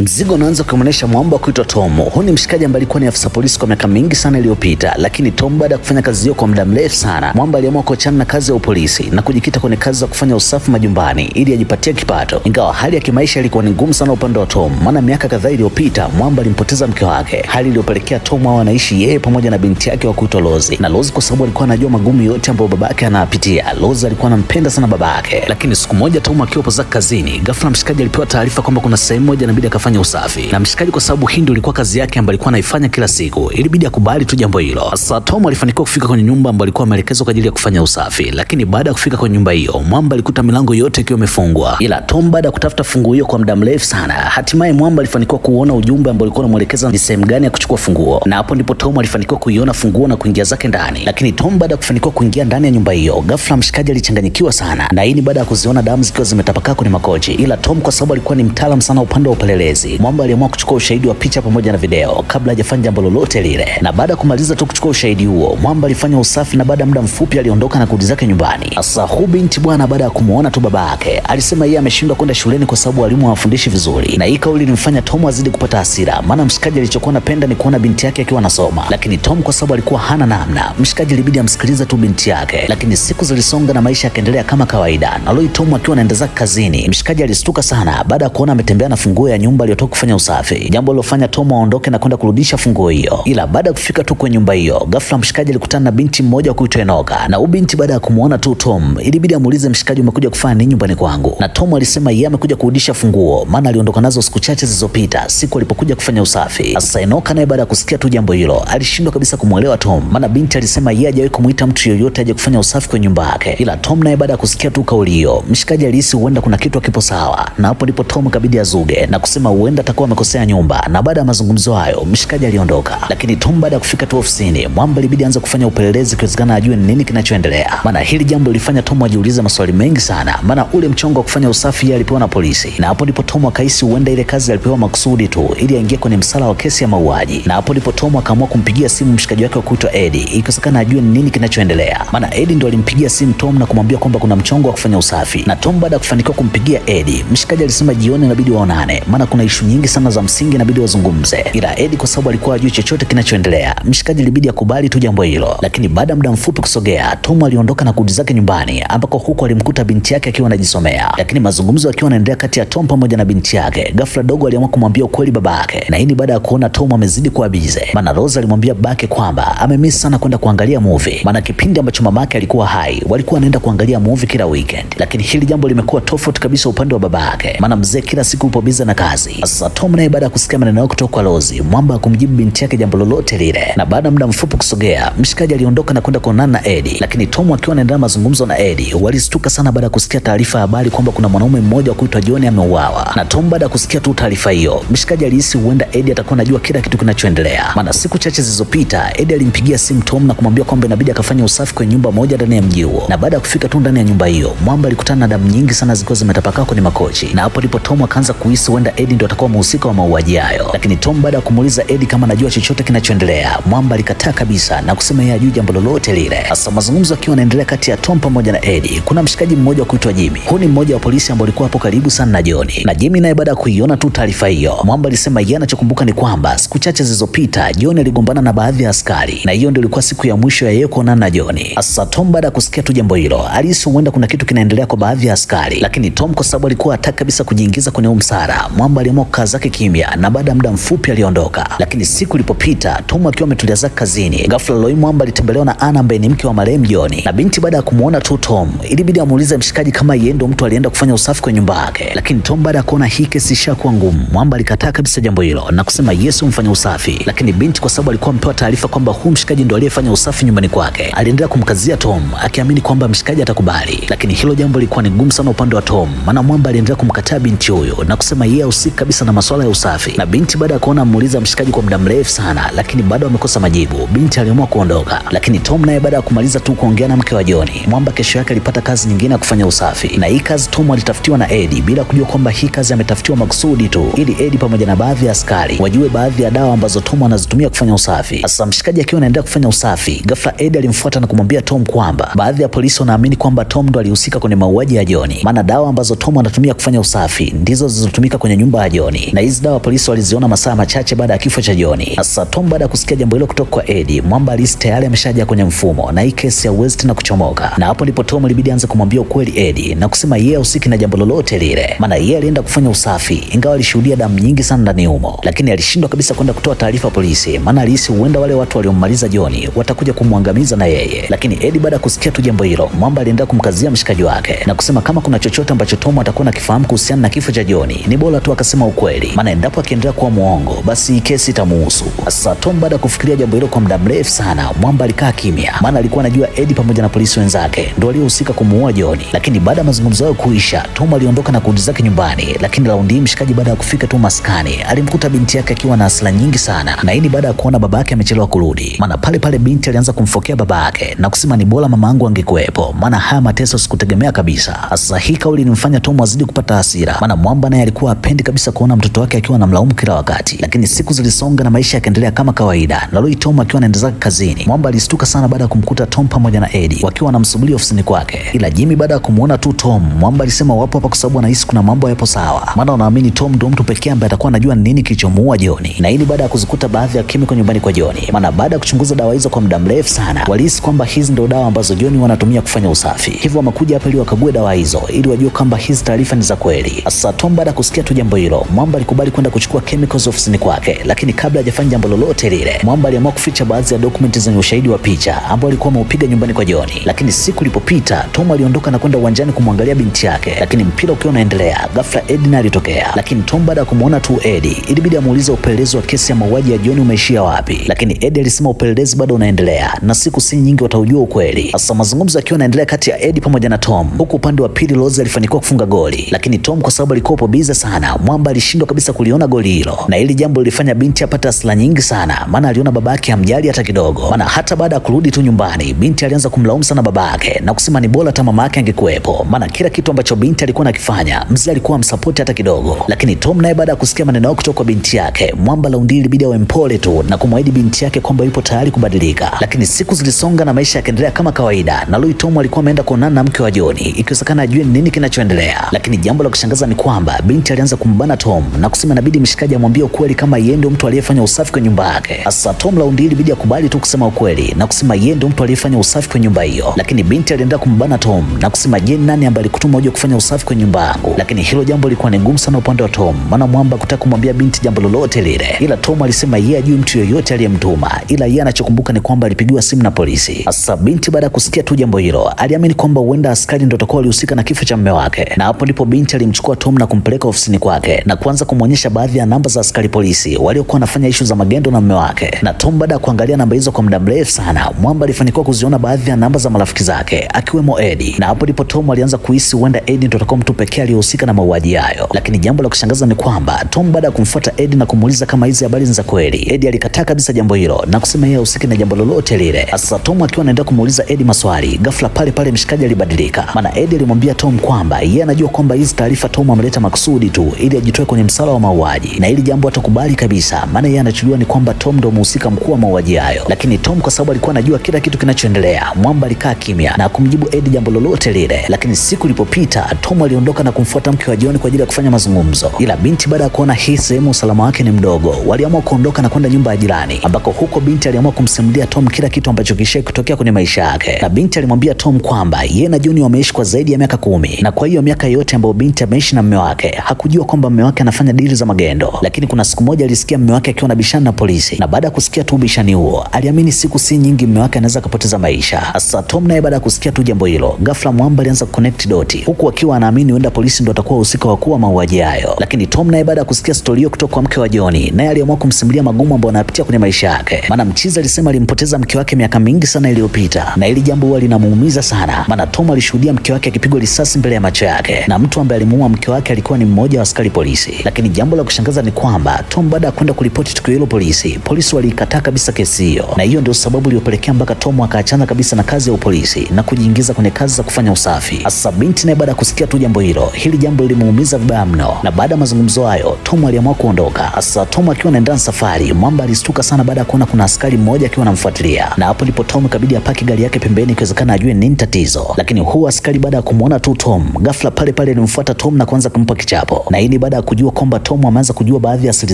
Mzigo unaanza kumwonyesha mwamba kuitwa Tom. Huyu ni mshikaji ambaye alikuwa ni afisa polisi kwa miaka mingi sana iliyopita, lakini Tom baada ya kufanya kazi hiyo kwa muda mrefu sana, mwamba aliamua kuachana na kazi ya upolisi na kujikita kwenye kazi za kufanya usafi majumbani ili ajipatie kipato. Ingawa hali ya kimaisha ilikuwa ni ngumu sana upande wa Tom, maana miaka kadhaa iliyopita mwamba alimpoteza mke wake, hali iliyopelekea Tom awe anaishi yeye pamoja na binti yake wa kuitwa Lozi. Na Lozi kwa sababu alikuwa anajua magumu yote ambayo babake anapitia, Lozi alikuwa anampenda sana babake. Lakini siku moja Tom akiwa hapo zake kazini, ghafla mshikaji alipewa taarifa kwamba kuna sehemu moja inabidi akafanya usafi. Na mshikaji kwa sababu hii ndio ilikuwa kazi yake ambayo alikuwa anaifanya kila siku, ilibidi akubali tu jambo hilo. Sasa Tom alifanikiwa kufika kwenye nyumba ambayo alikuwa ameelekezwa kwa ajili ya kufanya usafi, lakini baada ya kufika kwenye nyumba hiyo, mwamba alikuta milango yote ikiwa imefungwa. Ila Tom baada ya kutafuta funguo hiyo kwa muda mrefu sana, hatimaye mwamba alifanikiwa kuona ujumbe ambao ulikuwa unamuelekeza ni sehemu gani ya kuchukua funguo. Na hapo ndipo Tom alifanikiwa kuiona funguo na kuingia zake ndani. Lakini Tom baada ya kufanikiwa kuingia ndani ya nyumba hiyo, ghafla mshikaji alichanganyikiwa sana. Na hii ni baada ya kuziona damu zikiwa zimetapakaa kwenye makochi. Ila Tom kwa sababu alikuwa ni mtaalamu sana upande wa upelelezi, mwamba aliamua kuchukua ushahidi wa picha pamoja na video kabla hajafanya jambo lolote lile. Na baada ya kumaliza tu kuchukua ushahidi huo, mwamba alifanya usafi na baada ya muda mfupi aliondoka na kurudi zake nyumbani. Sasa huyu binti bwana, baada ya kumuona tu baba yake, alisema yeye ameshindwa kwenda shuleni kwa sababu walimu hawafundishi vizuri. Na hii kauli ilimfanya Tom azidi kupata hasira, maana mshikaji alichokuwa anapenda ni kuona binti yake akiwa anasoma. Lakini Tom kwa sababu alikuwa hana namna, mshikaji ilibidi amsikilize tu binti yake. Lakini siku zilisonga na maisha yakaendelea kama kawaida. Na leo Tom akiwa anaenda zake kazini, mshikaji alistuka sana baada ya kuona ametembea na funguo ya nyumba aliyotoka kufanya usafi, jambo lilofanya Tom aondoke na kwenda kurudisha funguo hiyo. Ila baada ya kufika tu kwenye nyumba hiyo, ghafla mshikaji alikutana na binti mmoja kuitwa Enoka. Na huyu binti baada ya kumuona tu Tom, ilibidi amuulize mshikaji, umekuja kufanya nini nyumbani kwangu? Na Tom alisema yeye amekuja kurudisha funguo, maana aliondoka nazo siku chache zilizopita, siku alipokuja kufanya usafi. Sasa Enoka naye baada ya kusikia tu jambo hilo, alishindwa kabisa kumuelewa Tom, maana binti alisema yeye hajawahi kumuita mtu yoyote aje kufanya usafi kwenye nyumba yake. Ila Tom naye baada ya kusikia tu kauli hiyo, mshikaji alihisi huenda kuna kitu kipo sawa. Na hapo ndipo Tom kabidi azuge na kusema huenda atakuwa amekosea nyumba. Na baada ya mazungumzo hayo, mshikaji aliondoka. Lakini Tom baada ya kufika tu ofisini, mwamba ilibidi aanze kufanya upelelezi kiwezekana ajue ni nini kinachoendelea. Maana hili jambo lilifanya Tom ajiulize maswali mengi sana, maana ule mchongo wa kufanya usafi yeye alipewa na polisi. Na hapo ndipo Tom akahisi huenda ile kazi alipewa makusudi tu ili aingie kwenye msala wa kesi ya mauaji. Na hapo ndipo Tom akaamua kumpigia simu mshikaji wake wa kuitwa Eddie ikiwezekana ajue ni nini kinachoendelea. Maana Eddie ndo alimpigia simu Tom na kumwambia kwamba kuna mchongo wa kufanya usafi. Na Tom baada ya kufanikiwa kumpigia Eddie, mshikaji alisema jioni inabidi waonane, maana kuna ishu nyingi sana za msingi inabidi wazungumze. Ila Eddie kwa sababu alikuwa hajui chochote kinachoendelea, mshikaji ilibidi akubali tu jambo hilo. Lakini baada ya muda mfupi kusogea, Tom aliondoka na kurudi zake nyumbani, ambako huko alimkuta binti yake akiwa anajisomea. Lakini mazungumzo akiwa yanaendelea kati ya Tom pamoja na binti yake, ghafla dogo aliamua kumwambia ukweli baba yake. Na hii ni baada ya kuona Tom amezidi kuwa bize, maana Rose alimwambia babake kwamba amemiss sana kwenda kuangalia movie, maana kipindi ambacho mamake alikuwa hai walikuwa wanaenda kuangalia movie kila weekend. Lakini hili jambo limekuwa tofauti kabisa upande wa baba yake, maana mzee kila siku yupo bize na kazi. Sasa Tom naye baada ya kusikia maneno yake kutoka kwa Rose, mwamba hakumjibu binti yake jambo lolote lile. Na baada ya muda mfupi kusogea, mshikaji aliondoka na kwenda kuonana na Eddie. Lakini Tom akiwa anaendelea mazungumzo na Eddie, walistuka sana baada ya kusikia taarifa ya habari kwamba kuna mwanaume mmoja wa kuitwa John ameuawa. Na Tom baada ya kusikia tu taarifa hiyo, mshikaji alihisi huenda Eddie atakuwa anajua kila kitu kinachoendelea, maana siku chache zilizopita Eddie alimpigia simu Tom na kumwambia kwamba inabidi akafanya usafi kwenye nyumba moja ndani ya mji huo. Na baada ya kufika tu ndani ya nyumba hiyo, mwamba alikutana na damu nyingi sana zikiwa zimetapakaa kwenye makochi. Na hapo ndipo Tom akaanza kuhisi huenda Eddie ndo atakuwa mhusika wa mauaji hayo. Lakini Tom baada ya kumuuliza Eddie kama anajua chochote kinachoendelea, mwamba alikataa kabisa na kusema yeye hajui jambo lolote lile. Sasa mazungumzo akiwa yanaendelea kati ya Tom pamoja na Eddie, kuna mshikaji mmoja wa kuitwa Jimmy. Huyu ni mmoja wa polisi ambao alikuwa hapo karibu sana na John. Na Jimmy naye baada ya kuiona tu taarifa hiyo, mwamba alisema yeye anachokumbuka ni kwamba siku chache zilizopita John aligombana na baadhi ya askari, na hiyo ndio ilikuwa siku ya mwisho ya yeye kuonana na John. Sasa Tom baada ya kusikia tu jambo hilo, alihisi huenda kuna kitu kinaendelea kwa baadhi ya askari. Lakini Tom kwa sababu alikuwa hataki kabisa kujiingiza kwenye msara, mwamba aliamua kukaa zake kimya, na baada ya muda mfupi aliondoka. Lakini siku ilipopita, Tom akiwa ametulia zake kazini, ghafla Loi mwamba alitembelewa na Anna ambaye ni mke wa marehemu John. Na binti baada ya kumuona tu Tom, ilibidi amuulize mshikaji kama yeye ndo mtu alienda kufanya usafi kwenye nyumba yake. Lakini Tom baada ya kuona hii kesi ishakuwa ngumu, mwamba alikataa kabisa jambo hilo na kusema Yesu mfanya usafi. Lakini binti kwa sababu alikuwa amepewa taarifa kwamba huyu mshikaji ndo aliyefanya usafi nyumbani kwake, aliendelea kumkazia Tom akiamini kwamba mshikaji atakubali. Lakini hilo jambo lilikuwa ni gumu sana upande wa Tom, maana mwamba aliendelea kumkataa binti huyo na kusema yeye hahusiki kabisa na masuala ya usafi. Na binti baada ya kuona amuuliza mshikaji kwa muda mrefu sana, lakini bado amekosa majibu, binti aliamua kuondoka. Lakini Tom naye baada ya kumaliza tu kuongea na mke wa John, mwamba kesho yake alipata kazi nyingine ya kufanya usafi. Na hii kazi Tom alitafutiwa na Eddie bila kujua kwamba hii kazi ametafutiwa makusudi tu ili Eddie pamoja na baadhi ya askari wajue baadhi ya dawa ambazo Tom anazitumia kufanya usafi. Sasa mshikaji akiwa anaendelea kufanya usafi, ghafla Eddie alimfuata na kumwambia Tom kwamba baadhi ya polisi wanaamini kwamba Tom ndo alihusika kwenye mauaji ya John, maana dawa ambazo Tom anatumia kufanya usafi ndizo zilizotumika kwenye nyumba ya John, na hizi dawa polisi waliziona masaa machache baada ya kifo cha John. Sasa Tom baada ya kusikia jambo hilo kutoka kwa Eddie, mwamba alisi tayari ameshaja kwenye mfumo na hii kesi haiwezi tena kuchomoka. Na hapo ndipo Tom ilibidi aanze kumwambia ukweli Eddie na kusema yeye hahusiki na jambo lolote lile, maana yeye alienda kufanya usafi, ingawa alishuhudia damu nyingi sana ndani humo, lakini alishindwa kabisa kwenda kutoa taarifa polisi, maana alihisi huenda wale watu waliommaliza John watakuja kumwangamiza na yeye. Lakini Eddie baada ya kusikia tu jambo hilo, mwamba alienda kumkazia mshikaji wake na kusema kama kuna chochote ambacho Tom atakuwa anakifahamu kuhusiana na kifo cha John ni bora tu akasema ukweli, maana endapo akiendelea kuwa muongo basi kesi itamuhusu. Sasa Tom baada ya kufikiria jambo hilo kwa muda mrefu sana, mwamba alikaa kimya, maana alikuwa anajua Eddie pamoja na polisi wenzake ndio waliohusika kumuua John. Lakini baada ya mazungumzo yao kuisha, Tom aliondoka na kurudi zake nyumbani. Lakini raundi hii mshikaji baada ya kufika tu maskani alimkuta binti yake akiwa na hasira nyingi sana, na hii ni baada ya kuona baba yake amechelewa kurudi, maana pale pale binti alianza kumfokea baba yake na kusema ni bora mama yangu angekuepo, maana haya mateso sikutegemea kabisa. Sasa hii kauli ilimfanya Tom azidi kupata hasira, maana mwamba naye alikuwa hapendi kabisa kuona mtoto wake akiwa anamlaumu kila wakati. Lakini siku zilisonga na maisha yakaendelea kama kawaida, na leo Tom akiwa anaenda zake kazini, mwamba alistuka sana baada ya kumkuta Tom pamoja na Eddie wakiwa wanamsubiri ofisini kwake. Ila Jimmy baada ya kumuona tu Tom, mwamba alisema wapo hapa kwa sababu anahisi kuna mambo hayapo sawa, maana wanaamini Tom ndio mtu pekee ambaye atakuwa anajua nini kilichomuua John. Na hili baada ya kuzikuta baadhi ya kemiko nyumbani kwa John, maana baada ya kuchunguza dawa hizo kwa muda mrefu sana walihisi kwamba hizi ndio dawa ambazo John wanatumia kufanya usafi. Hivyo wamekuja hapa ili wakague dawa hizo ili wajue kwamba hizi taarifa ni za kweli. Sasa Tom baada ya kusikia tu jambo hilo, mwamba alikubali kwenda kuchukua chemicals ofisini kwake, lakini kabla hajafanya jambo lolote lile, mwamba aliamua kuficha baadhi ya dokumenti zenye ushahidi wa picha ambao alikuwa ameupiga nyumbani kwa John. Lakini siku ilipopita, Tom aliondoka na kwenda uwanjani kumwangalia binti yake, lakini mpira ukiwa unaendelea, ghafla Eddie alitokea. Lakini Tom baada ya kumuona tu Eddie, ilibidi amuulize upelelezi wa kesi ya mauaji ya John umeishia wapi. Lakini Eddie alisema upelelezi bado unaendelea na siku si nyingi wataujua ukweli. Sasa mazungumzo yakiwa yanaendelea kati ya Eddie pamoja na Tom, huku upande wa pili Rose alifanikiwa kufunga goli, lakini Tom kwa sababu alikuwa bize sana, mwamba alishindwa kabisa kuliona goli hilo, na hili jambo lilifanya binti apate hasira nyingi sana, maana aliona babake hamjali hata kidogo. Maana hata baada ya kurudi tu nyumbani, binti alianza kumlaumu sana babake na kusema ni bora hata mama yake angekuepo, maana kila kitu ambacho binti alikuwa anakifanya mzee alikuwa amsupport hata kidogo. Lakini Tom naye baada ya kusikia maneno kutoka kwa binti yake, mwamba laundi ilibidi awe mpole tu na kumwahidi binti yake kwamba yupo tayari kubadilika. Lakini siku zilisonga na maisha yakaendelea kama kawaida, na Lui Tom alikuwa ameenda kuonana na mke wa John ikiwezekana ajue nini kinachoendelea. Lakini jambo la kushangaza ni kwamba binti alianza kumbana Tom na kusema inabidi mshikaji amwambie ukweli kama yeye ndio mtu aliyefanya usafi kwa nyumba yake. Sasa Tom laundi ilibidi akubali tu kusema ukweli na kusema yeye ndio mtu aliyefanya usafi kwa nyumba hiyo. Lakini binti aliendelea kumbana Tom na kusema je, nani ambaye alikutuma uje kufanya usafi kwa nyumba yangu? Lakini hilo jambo lilikuwa ni ngumu sana upande wa Tom, maana mwamba kutaka kumwambia binti jambo lolote lile, ila Tom alisema yeye ajui mtu yoyote aliyemtuma, ila yeye anachokumbuka ni kwamba alipigiwa simu na polisi. Sasa binti baada ya kusikia tu jambo hilo, aliamini kwamba huenda askari ndio watakuwa walihusika na kifo cha mume wake, na hapo ndipo binti alimchukua Tom na kumpeleka ofisini kwake na kuanza kumwonyesha baadhi ya namba za askari polisi waliokuwa wanafanya issue za magendo na mume wake. Na Tom baada ya kuangalia namba hizo kwa muda mrefu sana, mwamba alifanikiwa kuziona baadhi ya namba za marafiki zake akiwemo Eddie, na hapo ndipo Tom alianza kuhisi huenda Eddie ndio atakuwa mtu pekee aliyehusika na mauaji hayo. Lakini jambo la kushangaza ni kwamba Tom baada ya kumfuata Eddie na kumuuliza kama hizi habari ni za kweli, Eddie alikataa kabisa jambo hilo na kusema yeye hahusiki na jambo lolote lile. Sasa Tom akiwa anaendelea kumuuliza Eddie maswali, ghafla pale pale mshikaji alibadilika, maana Eddie alimwambia Tom kwamba yeye anajua kwamba hizi taarifa Tom ameleta makusudi tu ili ajitoe kwenye msala wa mauaji, na hili jambo hatakubali kabisa, maana yeye anachojua ni kwamba Tom ndio mhusika mkuu wa mauaji hayo. Lakini Tom kwa sababu alikuwa anajua kila kitu kinachoendelea, mwamba alikaa kimya na kumjibu Eddie jambo lolote lile. Lakini siku ilipopita, Tom aliondoka na kumfuata mke wa John kwa ajili ya kufanya mazungumzo, ila binti baada ya kuona hii sehemu usalama wake ni mdogo, waliamua kuondoka na kwenda nyumba ya jirani, ambako huko binti aliamua kumsimulia Tom kila kitu ambacho kisha kutokea kwenye maisha yake. Na binti alimwambia Tom kwamba yeye na John wameishi kwa zaidi ya miaka 10, na kwa hiyo miaka yote ambayo binti ameishi na mume wake hakujua kwamba mume wake anafanya dili za magendo. Lakini kuna siku moja alisikia mume wake akiwa anabishana na polisi, na baada ya kusikia tu bishani huo aliamini siku si nyingi mume wake anaweza kupoteza maisha. Sasa Tom naye baada ya kusikia tu jambo hilo, ghafla mwamba alianza connect doti, huku akiwa anaamini huenda polisi ndio watakuwa wahusika wakuu wa mauaji hayo. Lakini Tom naye baada ya kusikia story hiyo kutoka kwa mke wa John, naye aliamua kumsimulia magumu ambayo anapitia kwenye maisha yake, maana mchizi alisema alimpoteza mke wake miaka mingi sana iliyopita, na hili jambo huwa linamuumiza sana, maana Tom alishuhudia mke wake akipigwa risasi mbele ya macho yake, na mtu ambaye alimuua mke wake alikuwa ni mmoja wa askari polisi. Lakini jambo la kushangaza ni kwamba Tom baada ya kwenda kuripoti tukio hilo polisi walikataa kabisa kesi hiyo, na hiyo ndio sababu iliyopelekea mpaka Tom akaachana kabisa na kazi ya upolisi na kujiingiza kwenye kazi za kufanya usafi. Sasa binti naye baada ya kusikia tu jambo hilo, hili jambo lilimuumiza vibaya mno, na baada ya mazungumzo hayo Tom aliamua kuondoka. Sasa Tom akiwa anaendelea safari, mwamba alistuka sana baada ya kuona kuna askari mmoja akiwa anamfuatilia, na hapo ndipo Tom ikabidi apaki gari yake pembeni ikiwezekana ajue nini tatizo. Lakini huyu askari baada ya kumuona tu Tom, ghafla pale pale alimfuata Tom na kuanza kumpa kichapo, na hii baada baada ya kujua kwamba Tom ameanza kujua baadhi ya siri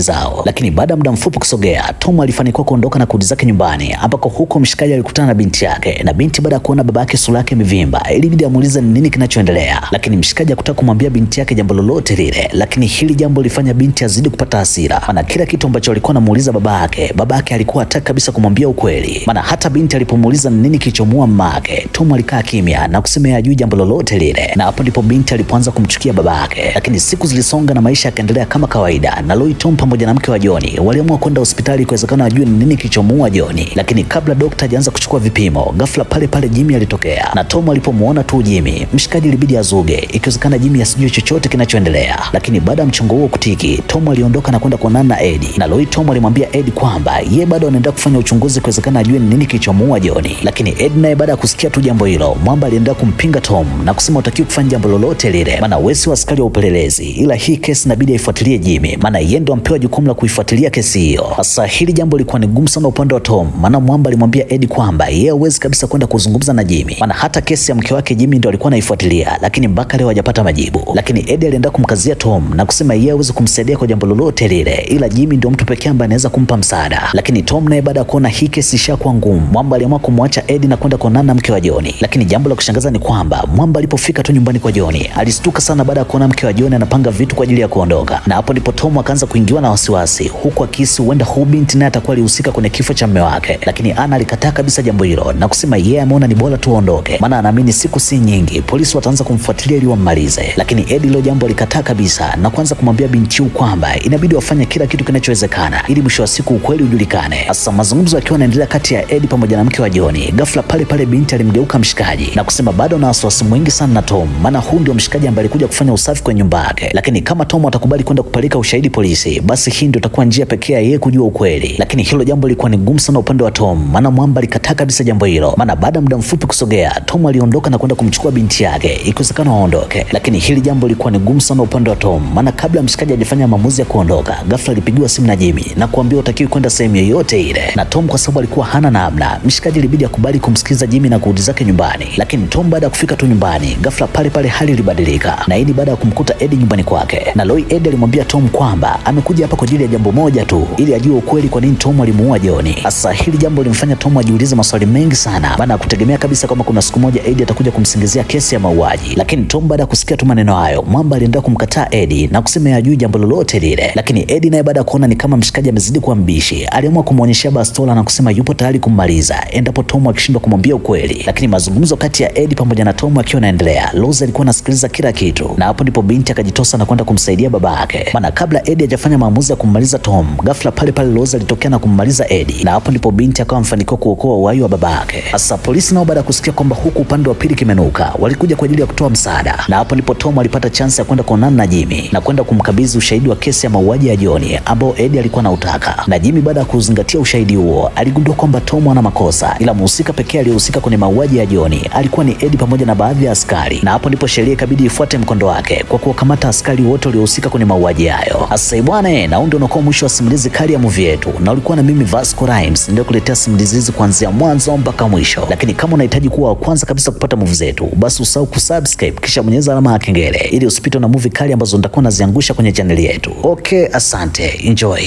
zao. Lakini baada ya muda mfupi kusogea, Tom alifanikiwa kuondoka na kurudi zake nyumbani, ambako huko mshikaji alikutana na binti yake, na binti baada ya kuona babake sura yake imevimba ilibidi amuulize ni nini kinachoendelea. Lakini mshikaji hakutaka kumwambia binti yake jambo lolote lile, lakini hili jambo lilifanya binti azidi kupata hasira, maana kila kitu ambacho alikuwa anamuuliza babake alikuwa hataki kabisa kumwambia ukweli. Maana hata binti alipomuuliza ni nini kilichomuua mamake, Tom alikaa kimya na kusema hajui jambo lolote lile, na hapo ndipo binti alipoanza kumchukia babake. Lakini siku zilisonga na maisha yakaendelea kama kawaida, na Loi, Tom pamoja na mke wa John waliamua kwenda hospitali kuwezekana wajue ni nini kilichomuua John. Lakini kabla daktari hajaanza kuchukua vipimo, ghafla pale pale Jimmy alitokea, na Tom alipomuona tu Jimmy, mshikaji ilibidi azuge, ikiwezekana Jimmy asijue chochote kinachoendelea. Lakini baada ya mchongo huo kutiki, Tom aliondoka na kwenda kuonana na Eddie, na Loi Tom alimwambia Eddie kwamba yeye bado anaendelea kufanya uchunguzi kuwezekana ajue ni nini kilichomuua John. Lakini Eddie naye baada ya kusikia tu jambo hilo, mwamba aliendelea kumpinga Tom na kusema utakiwa kufanya jambo lolote lile, maana wewe si askari wa upelelezi, ila hii kesi inabidi aifuatilie Jimmy, maana yeye ndo ampewa jukumu la kuifuatilia kesi hiyo. Sasa hili jambo lilikuwa ni gumu sana upande wa Tom, maana mwamba alimwambia Eddie kwamba yeye hawezi kabisa kwenda kuzungumza na Jimmy, maana hata kesi ya mke wake Jimmy ndo alikuwa anaifuatilia, lakini mpaka leo hajapata majibu. Lakini Eddie alienda kumkazia Tom na kusema yeye hawezi kumsaidia kwa jambo lolote lile, ila Jimmy ndo mtu pekee ambaye anaweza kumpa msaada. Lakini Tom naye baada ya kuona hii kesi ishakuwa ngumu, mwamba aliamua kumwacha Eddie na kwenda kuonana na mke wa John. Lakini jambo la kushangaza ni kwamba mwamba alipofika tu nyumbani kwa John, alistuka sana baada ya kuona mke wa John anapanga vitu kwa ajili ya kuondoka, na hapo ndipo Tom akaanza kuingiwa na wasiwasi, huku akihisi huenda huyu binti naye atakuwa alihusika kwenye kifo cha mume wake. Lakini Anna alikataa kabisa jambo hilo na kusema yeye ameona ni bora tu aondoke, maana anaamini siku si nyingi polisi wataanza kumfuatilia ili wammalize. Lakini Eddie lo jambo alikataa kabisa na kuanza kumwambia binti kwamba inabidi wafanye kila kitu kinachowezekana ili mwisho wa siku ukweli ujulikane. Sasa mazungumzo yakiwa yanaendelea kati ya Eddie pamoja na mke wa John, ghafla pale pale binti alimgeuka mshikaji na kusema bado na wasiwasi mwingi sana na Tom, maana huyu ndio mshikaji ambaye alikuja kufanya usafi kwenye nyumba yake. Lakini kama Tom atakubali kwenda kupeleka ushahidi polisi, basi hii ndio itakuwa njia pekee ya yeye kujua ukweli. Lakini hilo jambo lilikuwa ni ngumu sana upande wa Tom, maana mwamba alikataa kabisa jambo hilo, maana baada ya muda mfupi kusogea, Tom aliondoka na kwenda kumchukua binti yake ikiwezekana waondoke. Lakini hili jambo lilikuwa ni ngumu sana upande wa Tom, maana kabla mshikaji hajafanya maamuzi ya kuondoka, ghafla alipigiwa simu na Jimmy na kuambiwa utakiwi kwenda sehemu yoyote ile. Na Tom kwa sababu alikuwa hana namna, mshikaji ilibidi akubali kumsikiza Jimmy na kurudi zake nyumbani. Lakini Tom baada ya kufika tu nyumbani, ghafla pale pale hali ilibadilika, na hii baada ya kumkuta Eddie nyumbani kwake. Na Loi Eddie alimwambia Tom kwamba amekuja hapa kwa ajili ya jambo moja tu, ili ajue ukweli kwa nini Tom alimuua John. Sasa hili jambo limfanya Tom ajiulize maswali mengi sana, baada ya kutegemea kabisa kama kuna siku moja Eddie atakuja kumsingizia kesi ya mauaji. Lakini Tom baada ya kusikia tu maneno hayo, mwamba aliendelea kumkataa Eddie na kusema hajui jambo lolote lile. Lakini Eddie naye baada ya kuona ni kama mshikaji amezidi kuwa mbishi, aliamua kumuonyesha bastola na kusema yupo tayari kummaliza endapo Tom akishindwa kumwambia ukweli. Lakini mazungumzo kati ya Eddie pamoja na Tom akiwa yanaendelea, Rose alikuwa anasikiliza kila kitu, na hapo ndipo binti akajitosa na kwenda kumsaidia babake. Maana kabla Eddie hajafanya maamuzi ya kummaliza Tom, ghafla pale pale Rose alitokea na kummaliza Eddie, na hapo ndipo binti akawa mfanikiwa kuokoa uhai wa babake. Sasa polisi nao baada ya kusikia kwamba huku upande wa pili kimenuka, walikuja kwa ajili ya kutoa msaada, na hapo ndipo Tom alipata chance ya kwenda kuonana na Jimmy na kwenda kumkabidhi ushahidi wa kesi ya mauaji ya John ambao Eddie alikuwa anautaka. Na Jimmy baada ya kuzingatia ushahidi huo, aligundua kwamba Tom hana makosa, ila mhusika pekee aliyehusika kwenye mauaji ya John alikuwa ni Eddie pamoja na baadhi ya askari. Na hapo ndipo sheria ikabidi ifuate mkondo wake kwa kuwakamata askari wote waliohusika kwenye mauaji hayo. Sasa bwana, na ndio unakuwa mwisho wa simulizi kali ya movie yetu, na ulikuwa na mimi Vasco Rhymes ndio kuletea simulizi hizi kuanzia mwanzo mpaka mwisho. Lakini kama unahitaji kuwa wa kwanza kabisa kupata movie zetu, basi usahau kusubscribe kisha bonyeza alama ya kengele ili usipitwe na movie kali ambazo nitakuwa naziangusha kwenye channel yetu. Okay, asante, enjoy.